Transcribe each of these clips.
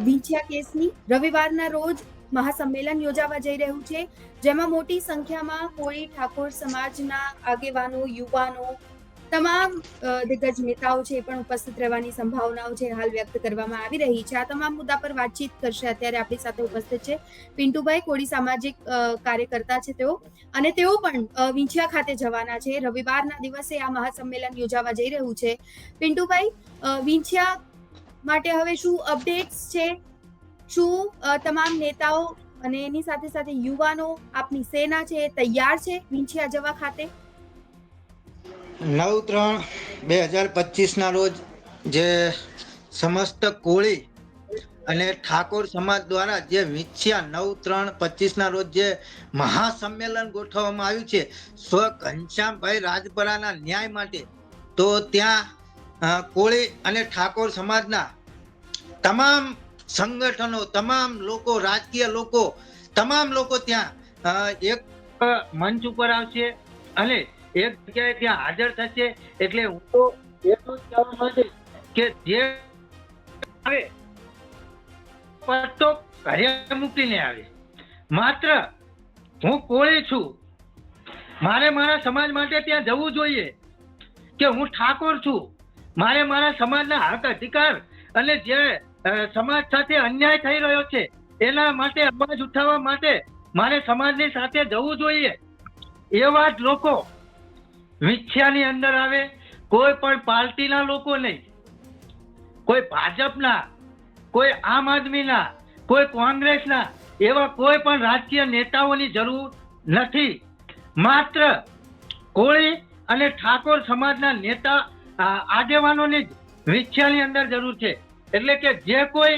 વિંછિયા કેસની રવિવારના રોજ મહાસંમેલન યોજાવા જઈ રહ્યું છે, જેમાં મોટી સંખ્યામાં કોળી ઠાકોર સમાજના આગેવાનો, યુવાનો, તમામ દિગ્ગજ નેતાઓ છે એ પણ ઉપસ્થિત રહેવાની સંભાવનાઓ છે હાલ વ્યક્ત કરવામાં આવી રહી છે. આ તમામ મુદ્દા પર વાતચીત કરશે અત્યારે આપણી સાથે ઉપસ્થિત છે પિન્ટુભાઈ, કોળી સામાજિક કાર્યકર્તા છે તેઓ, અને તેઓ પણ વિંછિયા ખાતે જવાના છે. રવિવારના દિવસે આ મહાસંમેલન યોજાવા જઈ રહ્યું છે. પિન્ટુભાઈ, વિંછિયા માટે હવે શું અપડેટ્સ છે? શું તમામ નેતાઓ અને એની સાથે સાથે યુવાનો, આપની સેના છે એ તૈયાર છે વિંછિયા જવા ખાતે? 9/3/2025 રોજ જે સમસ્ત કોળી અને ઠાકોર સમાજ દ્વારા જે વિંછિયા 9/3/25 રોજ જે મહાસંમેલન ગોઠવવામાં આવ્યું છે સ્વ ઘનશ્યામભાઈ રાજપરાના ન્યાય માટે, તો ત્યાં કોળી અને ઠાકોર સમાજના તમામ સંગઠનો, તમામ લોકો, રાજકીય લોકો, તમામ લોકો ત્યાં એક મંચ ઉપર આવશે અને એક જગ્યાએ ત્યાં હાજર થશે. એટલે હું તો એટલું જ કહેવા માંગીશ કે જે આવે તો ઘરે મૂકીને આવે. માત્ર હું કોળી છું, મારે મારા સમાજ માટે ત્યાં જવું જોઈએ. કે હું ઠાકોર છું, મારે મારા સમાજના હક અધિકાર અને જે સમાજ સાથે અન્યાય થઈ રહ્યો છે એના માટે અવાજ ઉઠાવવા માટે મારે સમાજની સાથે જવું જોઈએ. એવા જ લોકો વિંછિયાની અંદર આવે. કોઈ પણ પાર્ટીના લોકો નહીં, કોઈ ભાજપના, કોઈ આમ આદમીના, કોઈ કોંગ્રેસના, એવા કોઈ પણ રાજકીય નેતાઓની જરૂર નથી. માત્ર કોળી અને ઠાકોર સમાજના નેતા, આગેવાનોની વિંછિયાની અંદર જરૂર છે. એટલે કે જે કોઈ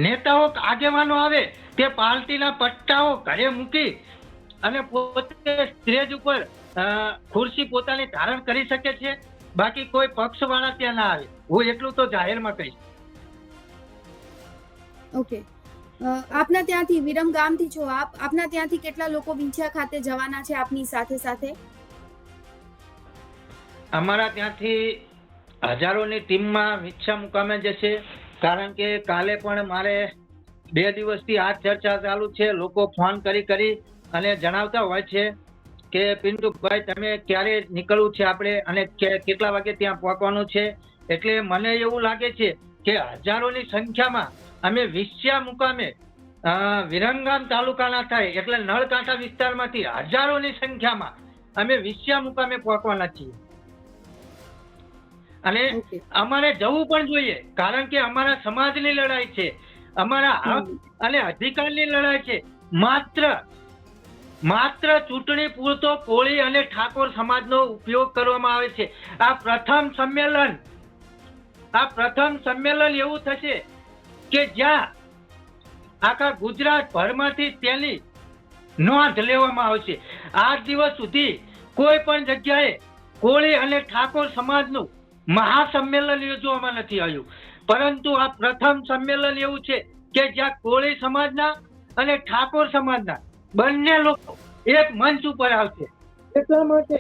નેતાઓ, આગેવાનો આવે તે પાર્ટીના પટ્ટાઓ ઘરે મૂકી અને પોતે સ્ટેજ ઉપર ખુરશી પોતાની ધારણ કરી શકે છે. બાકી કોઈ પક્ષવાળા ત્યાં ના આવે. હું એટલું તો જાહેરમાં કહીશ. ઓકે, આપના ત્યાંથી વિરમ ગામથી છો આપ, આપના ત્યાંથી કેટલા લોકો વિંછિયા ખાતે જવાના છે આપની સાથે સાથે? અમારા ત્યાંથી હજારોની ટીમમાં વિંછિયા મુકામે જશે. કારણ કે કાલે પણ મારે 2 દિવસથી આ ચર્ચા ચાલુ છે. લોકો ફોન કરી અને જણાવતા હોય છે કે પિન્ટુભાઈ તમે ક્યારે નીકળવું છે આપણે, અને કેટલા વાગે ત્યાં પહોંચવાનું છે. એટલે મને એવું લાગે છે કે હજારોની સંખ્યામાં અમે વિંછિયા મુકામે, વિરમગામ તાલુકાના થાય એટલે નળકાંઠા વિસ્તારમાંથી હજારોની સંખ્યામાં અમે વિંછિયા મુકામે પહોંચવાના છીએ. અને અમારે જવું પણ જોઈએ, કારણ કે અમારા સમાજની લડાઈ છે, અમારા હક અને અધિકારની લડાઈ છે. માત્ર ચૂંટણી પૂરતો કોળી અને ઠાકોર સમાજનો ઉપયોગ કરવામાં આવે છે. આ પ્રથમ સંમેલન એવું થશે કે જ્યાં આખા ગુજરાત ભરમાંથી તેની નોંધ લેવામાં આવશે. આજ દિવસ સુધી કોઈ પણ જગ્યાએ કોળી અને ઠાકોર સમાજનું મહાસંમેલન યોજવામાં નથી આવ્યું, પરંતુ આ પ્રથમ સંમેલન એવું છે કે જ્યાં કોળી સમાજના અને ઠાકોર સમાજના બંને લોકો એક મંચ ઉપર આવશે. એટલા માટે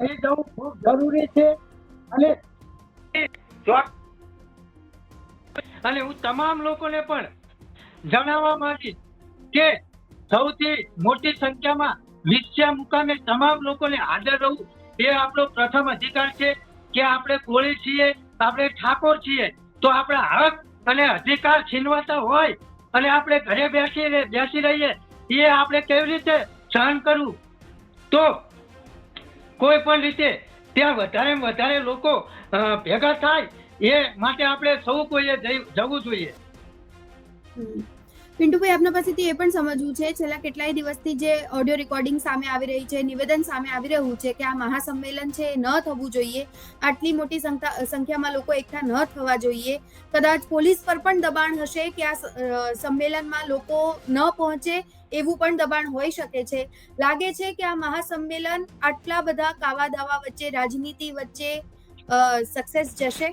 અહીં જવું ખૂબ જરૂરી છે. અને હું તમામ લોકોને પણ જણાવવા માંગીશ કે સૌથી મોટી સંખ્યામાં વિંછિયા મુકામે તમામ લોકોને હાજર રહેવું એ આપણો પ્રથમ અધિકાર છે. કે આપણે કોળી છીએ, આપણે ઠાકોર છીએ, તો આપણા હક અને અધિકાર છીનવાતા હોય અને આપણે ઘરે બેસી રહીએ, એ આપણે કેવી રીતે સહન કરવું? તો કોઈ પણ રીતે ત્યાં વધારે લોકો ભેગા થાય એ માટે આપણે સૌ કોઈએ જવું જોઈએ. પિન્ટુભાઈ, આપના પાસેથી એ પણ સમજવું છે, છેલ્લા કેટલાય દિવસથી જે ઓડિયો રેકોર્ડિંગ સામે આવી રહી છે, નિવેદન સામે આવી રહ્યું છે કે આ મહાસંમેલન છે ન થવું જોઈએ, આટલી મોટી સંખ્યામાં લોકો એકઠા ન થવા જોઈએ. કદાચ પોલીસ પર પણ દબાણ હશે કે આ સંમેલનમાં લોકો ન પહોંચે, એવું પણ દબાણ હોઈ શકે છે. લાગે છે કે આ મહાસંમેલન આટલા બધા કાવા દાવા વચ્ચે, રાજનીતિ વચ્ચે સક્સેસ જશે?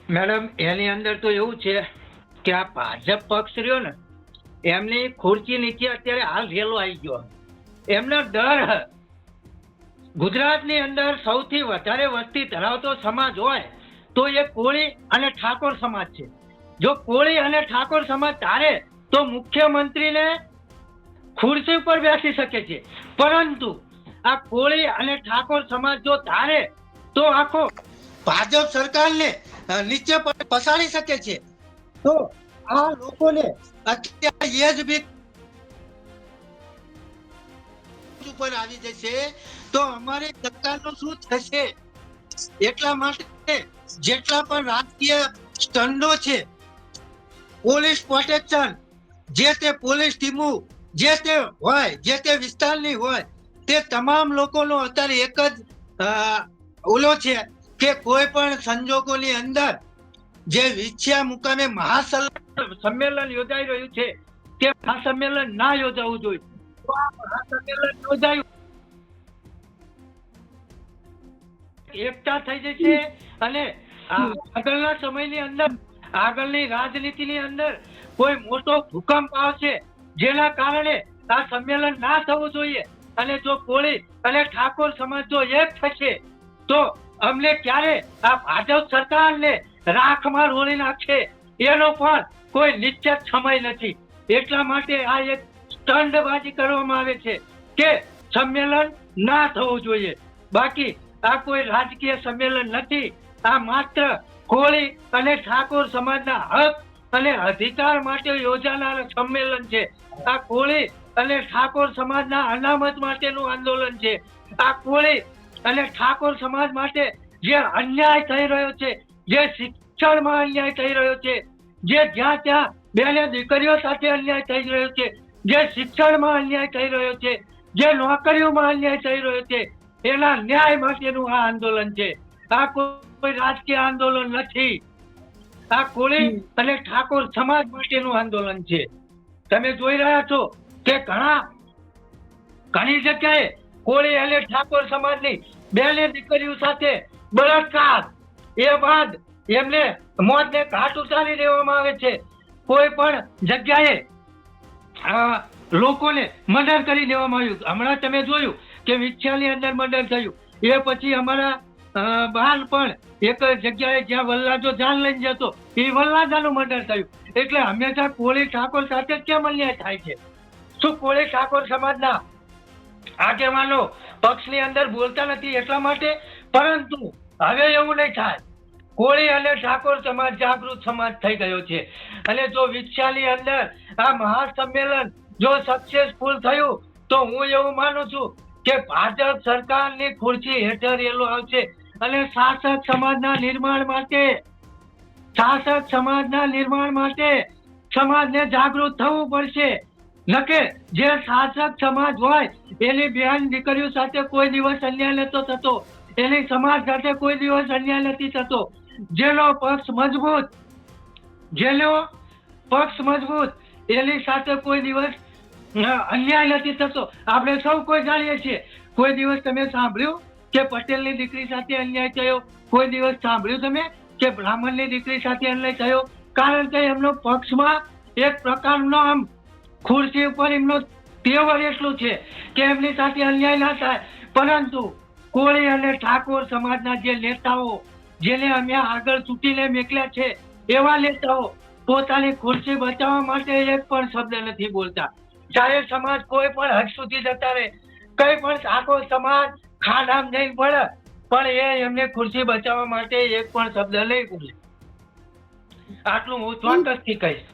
મેડમ, એની અંદર તો એવું છે કે આ ભાજપ પક્ષ રહ્યો ને, એમની ખુરશી નીચે અત્યારે હાલ રેલો આવી ગયો. એમનો ડર, ગુજરાતની અંદર સૌથી વધારે વસ્તી ધરાવતો સમાજ હોય તો એ કોળી અને ઠાકોર સમાજ છે. જો કોળી અને ઠાકોર સમાજ ધારે તો મુખ્યમંત્રીને ખુરશી પર બેસી શકે છે, પરંતુ આ કોળી અને ઠાકોર સમાજ જો ધારે તો આખો ભાજપ સરકારને નીચે પસાડી શકે છે. તો આ લોકોને અત્યારે એ જ બી ઉપર આવી જશે તો અમારી સરકારનું શું થશે. એટલા માટે જેટલા પણ રાજકીય સ્ટંડો છે, પોલીસ પ્રોટેક્શન, જે તે પોલીસ ટીમો જે તે હોય, જે તે વિસ્તારની હોય, તે તમામ લોકોનો અત્યારે એક જ ઓલો છે કે કોઈ પણ સંજોગોની અંદર જે વિછ્યા મુકામે મહાસંમેલન યોજાઈ રહ્યું છે તે મહાસંમેલન ના યોજાવું જોઈએ. તો આ મહાસંમેલન યોજાયું, એકતા થઈ જશે અને આગળના સમયની અંદર, આગળની રાજનીતિની અંદર કોઈ મોટો ભૂકંપ આવશે, જેના કારણે આ સંમેલન ના થવું જોઈએ. અને જો કોળી અને ઠાકોર સમાજ જો એક થશે તો અમને ક્યારે આ ભાજપ સરકારને રાખમાં રોળી નાખશે એનો પણ કોઈ નિશ્ચિત સમય નથી. એટલા માટે આ એક સ્ટંટબાજી કરવામાં આવે છે કે સંમેલન ના થવું જોઈએ. બાકી આ કોઈ રાજકીય સંમેલન નથી. આ માત્ર કોળી અને ઠાકોર સમાજના હક અને અધિકાર માટે યોજાનાર સંમેલન છે. આ કોળી અને ઠાકોર સમાજના અનામત માટેનું આંદોલન છે. આ કોળી અને ઠાકોર સમાજ માટે જે અન્યાય થઈ રહ્યો છે, જે શિક્ષણમાં અન્યાય થઈ રહ્યો છે, જે જ્યાં ત્યાં બેને દીકરીઓ સાથે અન્યાય થઈ રહ્યો છે, જે શિક્ષણમાં અન્યાય થઈ રહ્યો છે, જે નોકરીઓમાં અન્યાય થઈ રહ્યો છે, એના ન્યાય માટેનું આ આંદોલન છે. આ કોઈ રાજકીય આંદોલન નથી. આ કોળી અને ઠાકોર સમાજ માટેનું આંદોલન છે. તમે જોઈ રહ્યા છો કે ઘણી જગ્યાએ કોળી અને ઠાકોર સમાજની બેને દીકરીઓ સાથે બળાત્કાર, એ બાદ એમને મોતને ઘાટ ઉતારી દેવામાં આવે છે. કોઈ પણ જગ્યાએ લોકોને મર્ડર કરી દેવામાં આવ્યું. હમણાં તમે જોયું કે વિછિયાની અંદર મર્ડર થયું. એ પછી અમારા બહાર પણ એક જગ્યાએ જ્યાં વલ્લાજો જાન લઈને જતો, એ વલ્લાજાનું મર્ડર થયું. એટલે હંમેશા કોળી ઠાકોર સાથે કેમ અન્યાય થાય છે? શું કોળી ઠાકોર સમાજના આગેવાનો પક્ષની અંદર બોલતા નથી એટલા માટે? પરંતુ હવે એવું નહીં થાય. કોળી અને ઠાકોર સમાજ જાગૃત સમાજ થઈ ગયો છે. અને જો વિછિયાની અંદર આ મહાસંમેલન જો સક્સેસફુલ થયું તો હું એવું માનું છું કે ભાજપ સરકારની ખુરશી હેઠળ એલો આવશે. અને શાસક સમાજના નિર્માણ માટે સમાજને જાગૃત થવું પડશે. નકે જે શાસક સમાજ હોય એની બહેન દીકરીઓ સાથે કોઈ દિવસ અન્યાય નતો થતો, એની સમાજ સાથે કોઈ દિવસ અન્યાય નથી થતો. જેનો પક્ષ મજબૂત એની સાથે કોઈ દિવસ અન્યાય નથી થતો. આપણે સૌ કોઈ જાણીએ છીએ. કોઈ દિવસ તમે સાંભળ્યું કે પટેલની દીકરી સાથે અન્યાય થયો? કોઈ દિવસ સાંભળ્યું તમે કે બ્રાહ્મણની દીકરી સાથે અન્યાય થયો? કારણ કે એમનો પક્ષમાં એક પ્રકારનો આમ ખુરશી ઉપર એમનો તેવર એટલું છે કે એમની સાથે અન્યાય ના થાય. પરંતુ કોળી અને ઠાકોર સમાજના જે નેતાઓ, જેને અમે આગળ ચૂંટીને મેકલ્યા છે, એવા નેતાઓ પોતાની ખુરશી બચાવવા માટે એક પણ શબ્દ નથી બોલતા. ચાહે સમાજ કોઈ પણ હદ સુધી જતા રહે, કઈ પણ ઠાકોર સમાજ ખાડામ જઈ પડે, પણ એમને ખુરશી બચાવવા માટે એક પણ શબ્દ નહીં બોલે. આટલું હું ચોક્કસથી કહીશ.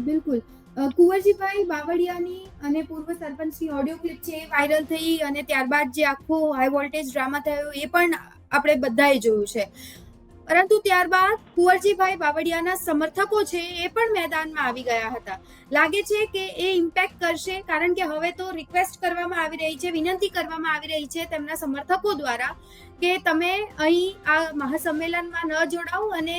બિલકુલ. કુંવરજીભાઈ બાવળિયાની અને પૂર્વ સરપંચની ઓડિયો ક્લિપ છે, વાયરલ થઈ અને ત્યારબાદ જે આખો હાઈ વોલ્ટેજ ડ્રામા થયો એ પણ આપણે બધાએ જોયું છે. પરંતુ ત્યારબાદ કુંવરજીભાઈ બાવળિયાના સમર્થકો છે એ પણ મેદાનમાં આવી ગયા હતા. લાગે છે કે એ ઇમ્પેક્ટ કરશે, કારણ કે હવે તો રિક્વેસ્ટ કરવામાં આવી રહી છે, વિનંતી કરવામાં આવી રહી છે તેમના સમર્થકો દ્વારા કે તમે અહીં આ મહાસંમેલનમાં ન જોડાઓ, અને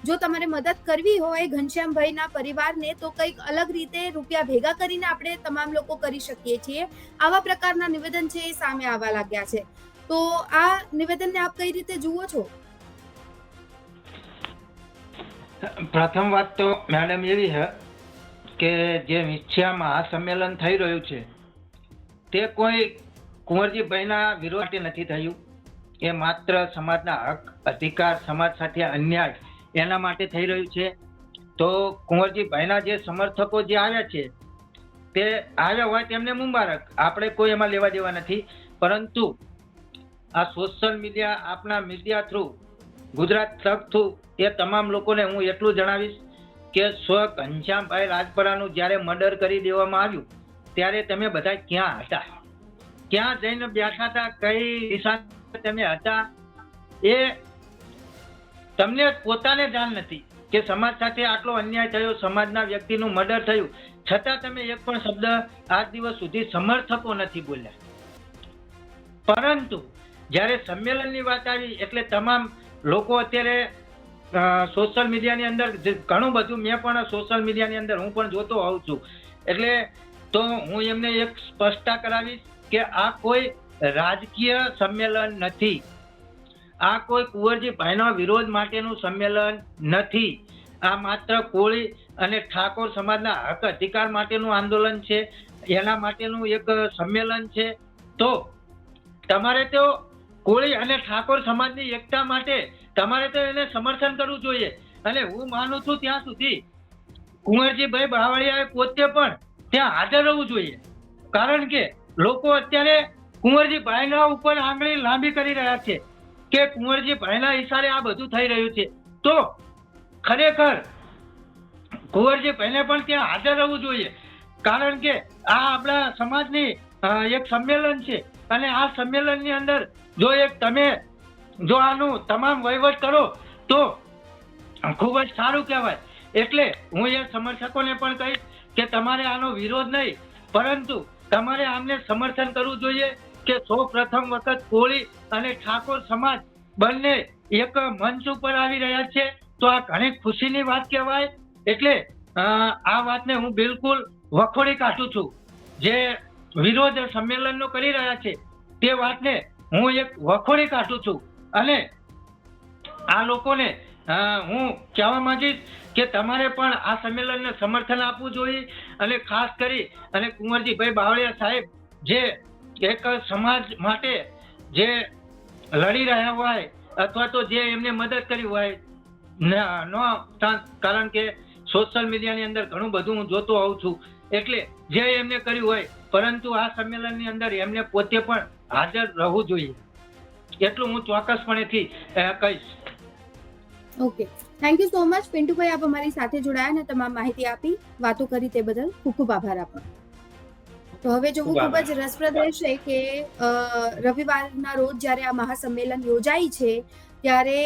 જો તમારે મદદ કરવી હોય ઘનશ્યામભાઈના પરિવારને તો કંઈક અલગ રીતે રૂપિયા ભેગા કરીને આપણે તમામ લોકો કરી શકીએ છીએ. આવા પ્રકારના નિવેદન છે એ સામે આવવા લાગ્યા છે. તો આ નિવેદનને આપ કઈ રીતે જુઓ છો? પ્રથમ વાત તો મેડમ એવી છે કે જે વિછિયા મહાસંમેલન થઈ રહ્યું છે તે કોઈ કુંવરજીભાઈના વિરોધ માટે નથી થયું. એ માત્ર સમાજના હક અધિકાર, સમાજ સાથે અન્યાય એના માટે થઈ રહ્યું છે. તો કુંવરજીભાઈના જે સમર્થકો જે આવ્યા છે તે આવ્યા હોય તેમને મુબારક, આપણે કોઈ એમાં લેવા દેવા નથી. પરંતુ આ સોશિયલ મીડિયા, આપના મીડિયા થ્રુ, ગુજરાત તક થ્રુ એ તમામ લોકોને હું એટલું જણાવીશ કે ઘનશ્યામભાઈ રાજપરાનું જ્યારે મર્ડર કરી દેવામાં આવ્યું ત્યારે તમે બધા ક્યાં હતા, ક્યાં જઈને બેઠા હતા, કઈ દિશા તમે હતા, એ તમને પોતાને જાણ નથી કે સમાજ સાથે આટલો અન્યાય થયો, સમાજના વ્યક્તિનું મર્ડર થયું, છતાં તમે એક પણ શબ્દ આજ દિવસ સુધી સમર્થકો નથી બોલ્યા. પરંતુ જ્યારે સંમેલનની વાત આવી એટલે તમામ લોકો અત્યારે સોશિયલ મીડિયાની અંદર ઘણું બધું, મેં પણ સોશિયલ મીડિયાની અંદર હું પણ જોતો હોઉં છું, એટલે તો હું એમને એક સ્પષ્ટતા કરાવીશ કે આ કોઈ રાજકીય સંમેલન નથી, આ કોઈ કુંવરજીભાઈનો વિરોધ માટેનું સંમેલન નથી. આ માત્ર કોળી અને ઠાકોર સમાજના હક અધિકાર માટેનું આંદોલન છે, એના માટેનું એક સંમેલન છે. તો તમારે તો કોળી અને ઠાકોર સમાજની એકતા માટે તમારે તો એને સમર્થન કરવું જોઈએ. અને હું માનું છું ત્યાં સુધી કુંવરજીભાઈ બાવળિયાએ પોતે પણ ત્યાં હાજર રહેવું જોઈએ, કારણ કે લોકો અત્યારે કુંવરજીભાઈના ઉપર આંગળી લાંબી કરી રહ્યા છે કે કુંવરજીભાઈના ઈશારે આ બધું થઈ રહ્યું છે. તો ખરેખર કુંવરજીભાઈને પણ ત્યાં હાજર રહેવું જોઈએ, કારણ કે આ આપણા સમાજની એક સંમેલન છે અને આ સંમેલનની અંદર જો તમે જો આનું તમામ વહીવટ કરો તો ખૂબ જ સારું કહેવાય. એટલે હું એ સમર્થકોને પણ કહીશ કે તમારે આનો વિરોધ નહીં, પરંતુ તમારે આમને સમર્થન કરવું જોઈએ કે સૌ પ્રથમ વખત કોળી અને ઠાકોર સમાજ બંને એક મંચ ઉપર આવી રહ્યા છે, તો આ ઘણી ખુશીની વાત કહેવાય. એટલે આ વાતને હું બિલકુલ વખોડી કાઢું છું. જે વિરોધ સંમેલનનો કરી રહ્યા છે તે વાતને હું એક વખોડી કાઢું છું. અને આ લોકોને હું કહેવા માંગીશ કે તમારે પણ આ સંમેલનને સમર્થન આપવું જોઈએ. અને ખાસ કરી અને કુંવરજીભાઈ બાવળિયા સાહેબ જે એક સમાજ માટે જે લડી રહ્યા હોય અથવા તો જે એમને મદદ કરી હોય, કારણ કે સોશિયલ મીડિયાની અંદર ઘણું બધું હું જોતો હોઉં છું, એટલે જે એમને કર્યું હોય, પરંતુ આ સંમેલનની અંદર એમને પોતે પણ હાજર રહેવું જોઈએ, એટલું હું ચોક્કસપણેથી કહીશ. Okay, thank you so much Pintubhai, આપ અમારી સાથે જોડાયા અને તમામ માહિતી આપી, વાતો કરી તે બદલ ખૂબ ખૂબ આભાર આપનો. તો હવે જોવું ખૂબ જ રસપ્રદ રહેશે કે રવિવારના રોજ જ્યારે આ મહાસંમેલન યોજાય છે ત્યારે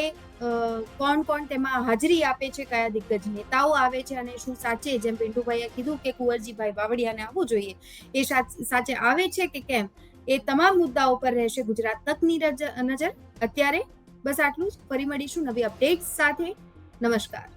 કોણ કોણ તેમાં હાજરી આપે છે, કયા દિગ્ગજ નેતાઓ આવે છે અને શું સાચે જેમ પિન્ટુભાઈએ કીધું કે કુંવરજીભાઈ બાવળિયાને આવવું જોઈએ, એ સાચે આવે છે કે કેમ, એ તમામ મુદ્દાઓ પર રહેશે ગુજરાત તકની નજર. અત્યારે બસ આટલું જ, ફરી મળીશું નવી અપડેટ્સ સાથે. નમસ્કાર.